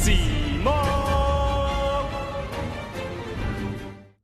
Cimoooooooo!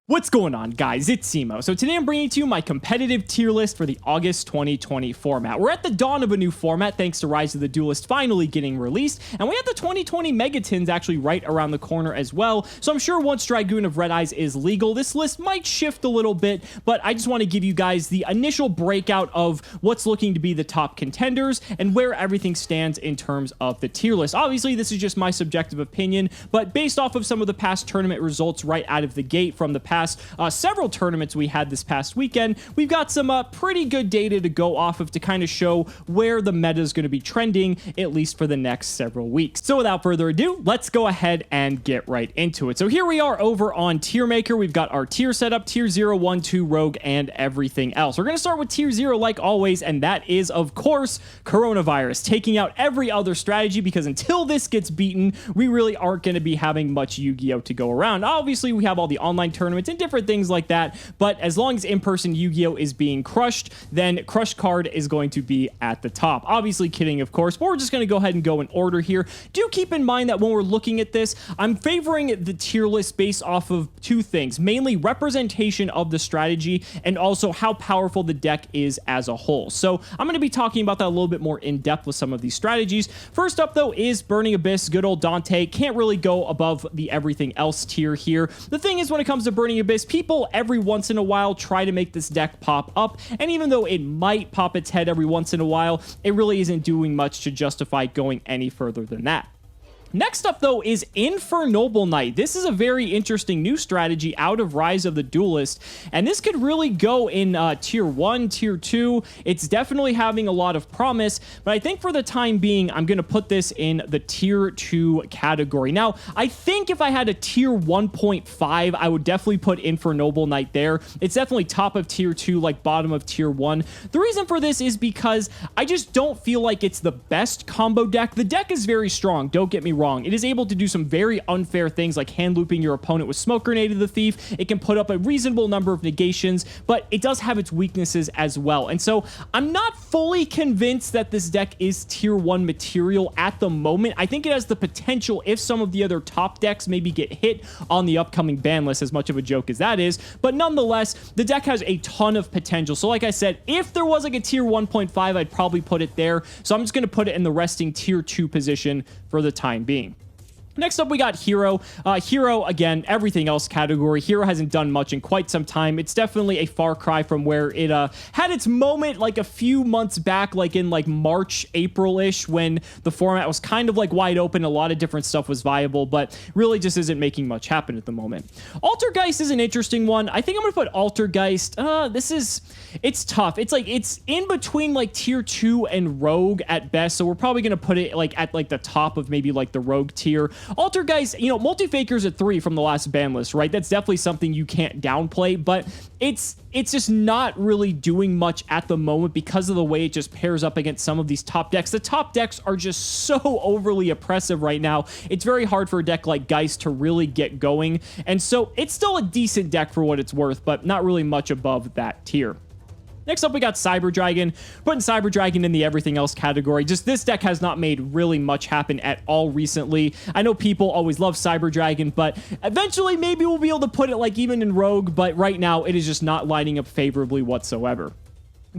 What's going on, guys? It's Cimo. So today I'm bringing to you my competitive tier list for the August 2020 format. We're at the dawn of a new format thanks to Rise of the Duelist finally getting released, and we have the 2020 Megatins actually right around the corner as well. So I'm sure once Dragoon of Red Eyes is legal, this list might shift a little bit, but I just want to give you guys the initial breakout of what's looking to be the top contenders and where everything stands in terms of the tier list. Obviously, this is just my subjective opinion, but based off of some of the past tournament results right out of the gate from the past several tournaments we had this past weekend, we've got some pretty good data to go off of to kind of show where the meta is going to be trending, at least for the next several weeks. So without further ado, let's go ahead and get right into it. So here we are over on Tier Maker. We've got our tier setup, tier 0, 1, 2, Rogue, and everything else. We're going to start with tier 0 like always, and that is, of course, Coronavirus, taking out every other strategy because until this gets beaten, we really aren't going to be having much Yu-Gi-Oh! To go around. Obviously, we have all the online tournaments and different things like that, but as long as in-person Yu-Gi-Oh! Is being crushed, then Crush Card is going to be at the top. Obviously kidding, of course, but we're just going to go ahead and go in order here. Do keep in mind that when we're looking at this, I'm favoring the tier list based off of two things, mainly representation of the strategy and also how powerful the deck is as a whole. So I'm going to be talking about that a little bit more in depth with some of these strategies. First up though is Burning Abyss. Good old Dante can't really go above the everything else tier here. The thing is, when it comes to Burning Abyss, people every once in a while try to make this deck pop up, and even though it might pop its head every once in a while, it really isn't doing much to justify going any further than that. Next up, though, is Infernoble Knight. This is a very interesting new strategy out of Rise of the Duelist, and this could really go in Tier 1, Tier 2. It's definitely having a lot of promise, but I think for the time being, I'm going to put this in the Tier 2 category. Now, I think if I had a Tier 1.5, I would definitely put Infernoble Knight there. It's definitely top of Tier 2, like bottom of Tier 1. The reason for this is because I just don't feel like it's the best combo deck. The deck is very strong, don't get me wrong. It is able to do some very unfair things like hand looping your opponent with Smoke Grenade of the Thief. It can put up a reasonable number of negations, but it does have its weaknesses as well. And so I'm not fully convinced that this deck is Tier 1 material at the moment. I think it has the potential if some of the other top decks maybe get hit on the upcoming ban list, as much of a joke as that is. But nonetheless, the deck has a ton of potential. So like I said, if there was like a Tier 1.5, I'd probably put it there. So I'm just going to put it in the resting Tier 2 position for the time being. Next up, we got Hero. Hero, again, everything else category. Hero hasn't done much in quite some time. It's definitely a far cry from where it had its moment like a few months back, like in like March, April-ish, when the format was kind of like wide open. A lot of different stuff was viable, but really just isn't making much happen at the moment. Altergeist is an interesting one. I think I'm going to put Altergeist. It's tough. It's like, it's in between like Tier 2 and Rogue at best, so we're probably going to put it like at like the top of maybe like the Rogue tier. Altergeist, you know, multi-fakers at 3 from the last ban list, right? That's definitely something you can't downplay, but it's just not really doing much at the moment because of the way it just pairs up against some of these top decks. The top decks are just so overly oppressive right now. It's very hard for a deck like Geist to really get going, and so it's still a decent deck for what it's worth, but not really much above that tier. Next up, we got Cyber Dragon. Putting Cyber Dragon in the everything else category. Just this deck has not made really much happen at all recently. I know people always love Cyber Dragon, but eventually maybe we'll be able to put it like even in Rogue, but right now it is just not lining up favorably whatsoever.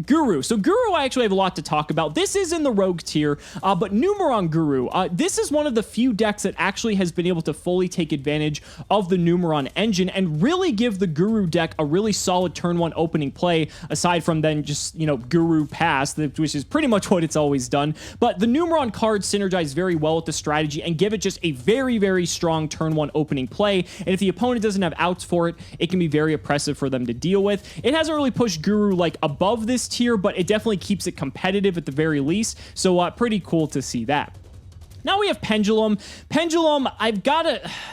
Guru. So Guru, I actually have a lot to talk about. This is in the Rogue tier, but Numeron Guru, this is one of the few decks that actually has been able to fully take advantage of the Numeron engine and really give the Guru deck a really solid turn 1 opening play, aside from then just, you know, Guru Pass, which is pretty much what it's always done. But the Numeron cards synergize very well with the strategy and give it just a very, very strong turn 1 opening play. And if the opponent doesn't have outs for it, it can be very oppressive for them to deal with. It hasn't really pushed Guru like above this tier, but it definitely keeps it competitive at the very least, so pretty cool to see that. Now we have Pendulum. Pendulum,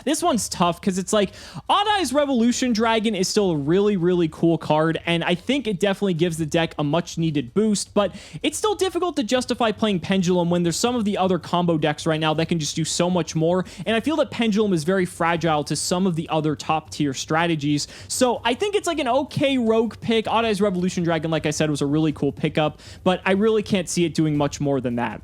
this one's tough because it's like Odd Eyes Revolution Dragon is still a really, really cool card, and I think it definitely gives the deck a much needed boost, but it's still difficult to justify playing Pendulum when there's some of the other combo decks right now that can just do so much more, and I feel that Pendulum is very fragile to some of the other top tier strategies, so I think it's like an okay rogue pick. Odd Eyes Revolution Dragon, like I said, was a really cool pickup, but I really can't see it doing much more than that.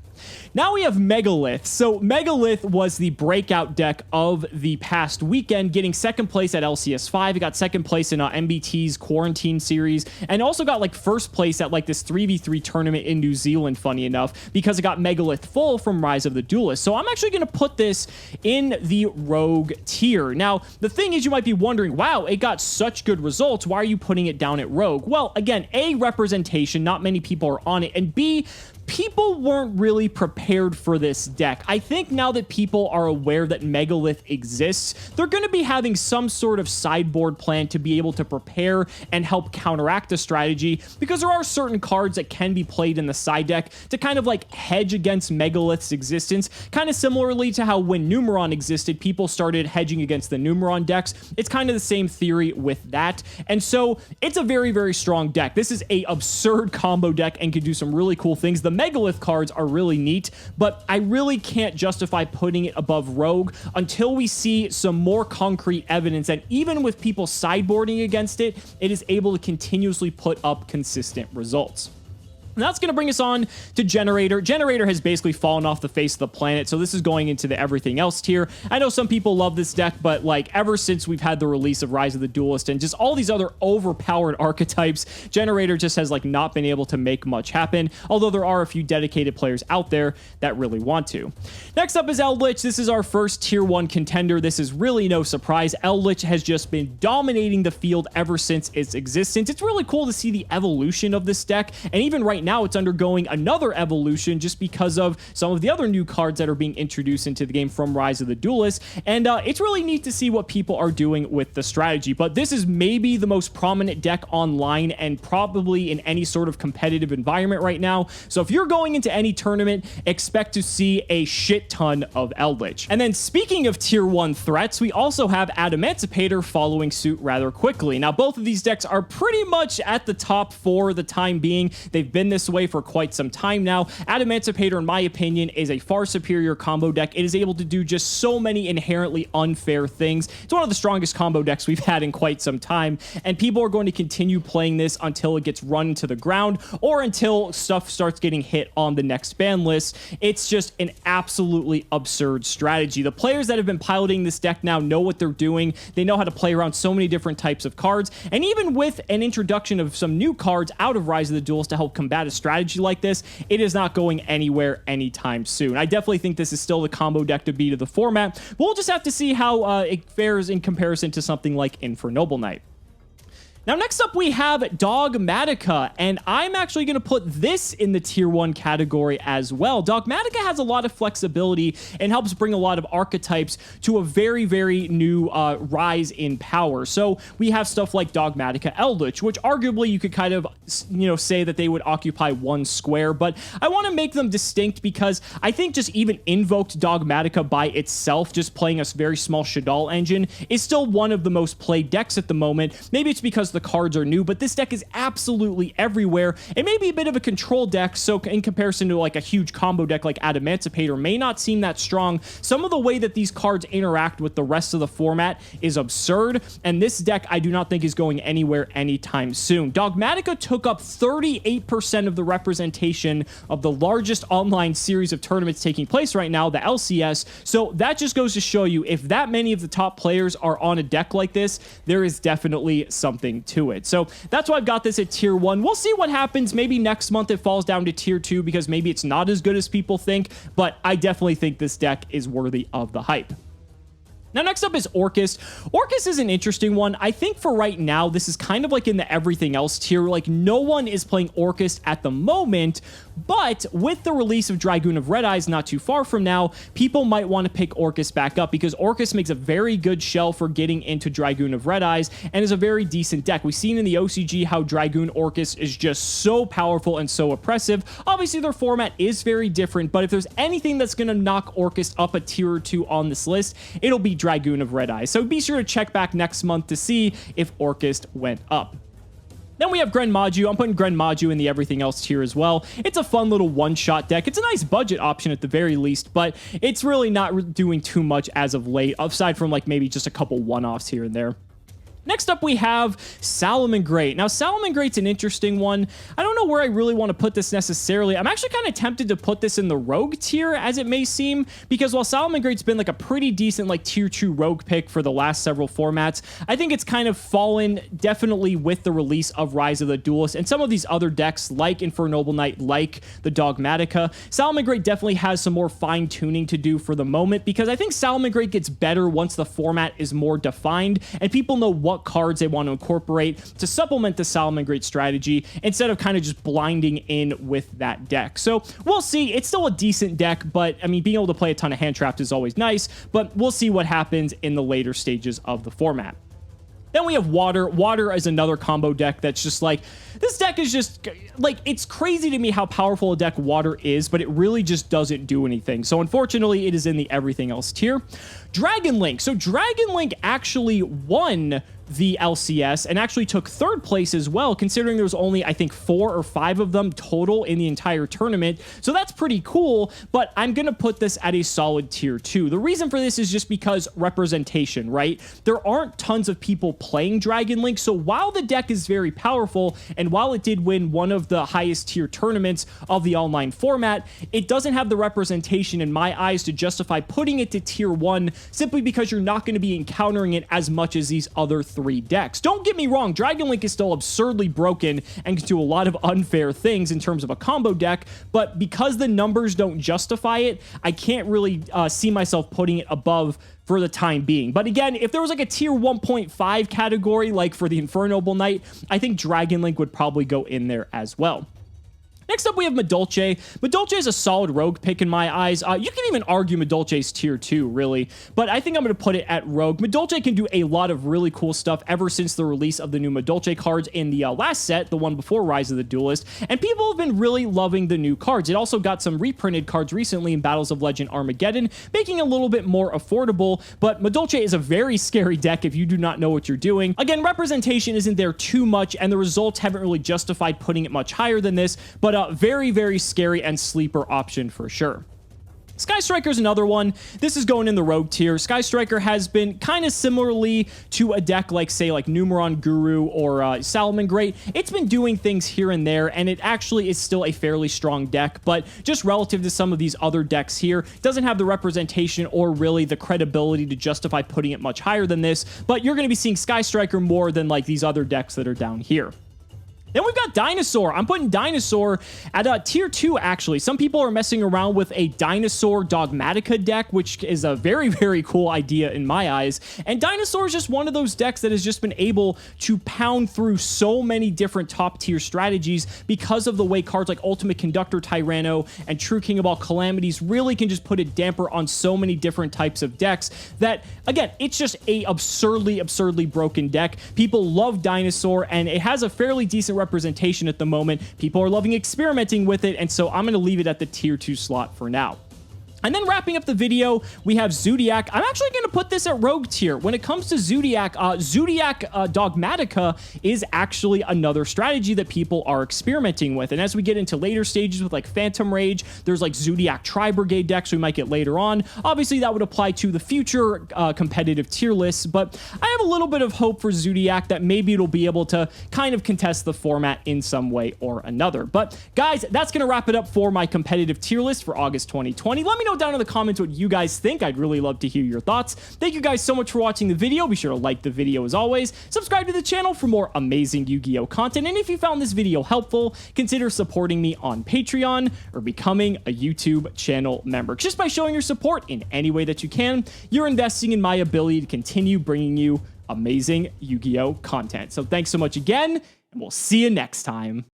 Now we have Megalith. So Megalith was the breakout deck of the past weekend, getting second place at LCS5. It got second place in MBT's Quarantine Series, and also got like first place at like this 3v3 tournament in New Zealand, funny enough, because it got Megalith full from Rise of the Duelist. So I'm actually going to put this in the Rogue tier. Now, the thing is, you might be wondering, wow, it got such good results. Why are you putting it down at Rogue? Well, again, A, representation. Not many people are on it, and B, people weren't really prepared for this deck. I think now that people are aware that Megalith exists, they're going to be having some sort of sideboard plan to be able to prepare and help counteract the strategy, because there are certain cards that can be played in the side deck to kind of like hedge against Megalith's existence, kind of similarly to how when Numeron existed, people started hedging against the Numeron decks. It's kind of the same theory with that, and so it's a very, very strong deck. This is a absurd combo deck and can do some really cool things. The Megalith cards are really neat, but I really can't justify putting it above Rogue until we see some more concrete evidence that even with people sideboarding against it, it is able to continuously put up consistent results. And that's going to bring us on to Generator. Generator has basically fallen off the face of the planet, so this is going into the everything else tier. I know some people love this deck, but like ever since we've had the release of Rise of the Duelist and just all these other overpowered archetypes, Generator just has like not been able to make much happen, although there are a few dedicated players out there that really want to. Next up is Eldritch. This is our first tier 1 contender. This is really no surprise. Eldritch has just been dominating the field ever since its existence. It's really cool to see the evolution of this deck, and even right now it's undergoing another evolution just because of some of the other new cards that are being introduced into the game from Rise of the Duelist, and it's really neat to see what people are doing with the strategy. But this is maybe the most prominent deck online and probably in any sort of competitive environment right now, so if you're going into any tournament, expect to see a shit ton of Eldritch. And then speaking of tier 1 threats, we also have Enemiescipator following suit rather quickly. Now, both of these decks are pretty much at the top for the time being. They've been this way for quite some time now. Enemiescipator, in my opinion, is a far superior combo deck. It is able to do just so many inherently unfair things. It's one of the strongest combo decks we've had in quite some time, and people are going to continue playing this until it gets run to the ground or until stuff starts getting hit on the next ban list. It's just an absolutely absurd strategy. The players that have been piloting this deck now know what they're doing. They know how to play around so many different types of cards, and even with an introduction of some new cards out of Rise of the Duelist to help combat a strategy like this, it is not going anywhere anytime soon. I definitely think this is still the combo deck to beat of the format, but we'll just have to see how it fares in comparison to something like Infernoble Knight. Now, next up, we have Dogmatica, and I'm actually going to put this in the tier 1 category as well. Dogmatica has a lot of flexibility and helps bring a lot of archetypes to a very, very new rise in power. So we have stuff like Dogmatica Eldritch, which arguably you could kind of, say that they would occupy one square, but I want to make them distinct because I think just even invoked Dogmatica by itself, just playing a very small Shadal engine, is still one of the most played decks at the moment. Maybe it's because the cards are new, but this deck is absolutely everywhere. It may be a bit of a control deck, so in comparison to like a huge combo deck like Enemiescipator may not seem that strong. Some of the way that these cards interact with the rest of the format is absurd, and this deck I do not think is going anywhere anytime soon. Dogmatica took up 38% of the representation of the largest online series of tournaments taking place right now, the LCS, so that just goes to show you, if that many of the top players are on a deck like this, there is definitely something to it. So that's why I've got this at tier 1. We'll see what happens. Maybe next month it falls down to tier 2 because maybe it's not as good as people think, but I definitely think this deck is worthy of the hype. Now, next up is Orcus. Orcus is an interesting one. I think for right now, this is kind of like in the everything else tier. Like, no one is playing Orcus at the moment, but with the release of Dragoon of Red Eyes not too far from now, people might want to pick Orcus back up because Orcus makes a very good shell for getting into Dragoon of Red Eyes and is a very decent deck. We've seen in the OCG how Dragoon Orcus is just so powerful and so oppressive. Obviously, their format is very different, but if there's anything that's going to knock Orcus up a tier or two on this list, it'll be Dragoon of Red Eyes. So be sure to check back next month to see if Orcus went up. Then we have Gren Maju. I'm putting Gren Maju in the everything else tier as well. It's a fun little one-shot deck. It's a nice budget option at the very least, but it's really not doing too much as of late, aside from like maybe just a couple one-offs here and there. Next up, we have Salamangreat. Now, Salamangreat's an interesting one. I don't know where I really want to put this necessarily. I'm actually kind of tempted to put this in the rogue tier, as it may seem, because while Salamangreat's been like a pretty decent like tier 2 rogue pick for the last several formats, I think it's kind of fallen definitely with the release of Rise of the Duelist and some of these other decks like Infernoble Knight, like the Dogmatica. Salamangreat definitely has some more fine-tuning to do for the moment, because I think Salamangreat gets better once the format is more defined and people know what cards they want to incorporate to supplement the Salamangreat strategy instead of kind of just blinding in with that deck. So we'll see. It's still a decent deck, but I mean, being able to play a ton of hand traps is always nice, but we'll see what happens in the later stages of the format. Then we have Water. Water is another combo deck that's just like, this deck is just, like, it's crazy to me how powerful a deck Water is, but it really just doesn't do anything. So unfortunately, it is in the everything else tier. Dragon Link. So Dragon Link actually won the LCS and actually took third place as well, considering there was only, I think, 4 or 5 of them total in the entire tournament. So that's pretty cool, but I'm going to put this at a solid tier 2. The reason for this is just because representation, right? There aren't tons of people playing Dragon Link, so while the deck is very powerful, and while it did win one of the highest tier tournaments of the online format, it doesn't have the representation in my eyes to justify putting it to tier 1, simply because you're not going to be encountering it as much as these other 3 decks. Don't get me wrong, Dragon Link is still absurdly broken and can do a lot of unfair things in terms of a combo deck, but because the numbers don't justify it, I can't really see myself putting it above for the time being. But again, if there was like a tier 1.5 category, like for the Infernoble Knight, I think Dragon Link would probably go in there as well. Next up, we have Madolche. Madolche is a solid rogue pick in my eyes. You can even argue Madolche's tier 2, really, but I think I'm going to put it at rogue. Madolche can do a lot of really cool stuff ever since the release of the new Madolche cards in the last set, the one before Rise of the Duelist, and people have been really loving the new cards. It also got some reprinted cards recently in Battles of Legend Armageddon, making it a little bit more affordable, but Madolche is a very scary deck if you do not know what you're doing. Again, representation isn't there too much, and the results haven't really justified putting it much higher than this, but very, very scary and sleeper option for sure. Sky Striker is another one. This is going in the rogue tier. Sky Striker has been kind of similarly to a deck like, say, like Numeron Guru or Salamangreat. It's been doing things here and there, and it actually is still a fairly strong deck, but just relative to some of these other decks here, doesn't have the representation or really the credibility to justify putting it much higher than this, but you're going to be seeing Sky Striker more than like these other decks that are down here. Then we've got Dinosaur. I'm putting Dinosaur at tier 2, actually. Some people are messing around with a Dinosaur Dogmatica deck, which is a very, very cool idea in my eyes. And Dinosaur is just one of those decks that has just been able to pound through so many different top-tier strategies because of the way cards like Ultimate Conductor Tyranno and True King of All Calamities really can just put a damper on so many different types of decks that, again, it's just a absurdly broken deck. People love Dinosaur, and it has a fairly decent representation at the moment. People are loving experimenting with it, and so I'm going to leave it at the tier 2 slot for now. And then wrapping up the video, we have Zoodiac. I'm actually going to put this at rogue tier. When it comes to Zoodiac, Dogmatica is actually another strategy that people are experimenting with. And as we get into later stages with like Phantom Rage, there's like Zoodiac Tri-Brigade decks we might get later on. Obviously, that would apply to the future competitive tier lists, but I have a little bit of hope for Zoodiac that maybe it'll be able to kind of contest the format in some way or another. But guys, that's going to wrap it up for my competitive tier list for August 2020. Let me know down in the comments what you guys think. I'd really love to hear your thoughts. Thank you guys so much for watching the video. Be sure to like the video as always. Subscribe to the channel for more amazing Yu-Gi-Oh content. And if you found this video helpful, consider supporting me on Patreon or becoming a YouTube channel member. Just by showing your support in any way that you can, you're investing in my ability to continue bringing you amazing Yu-Gi-Oh content. So thanks so much again, and we'll see you next time.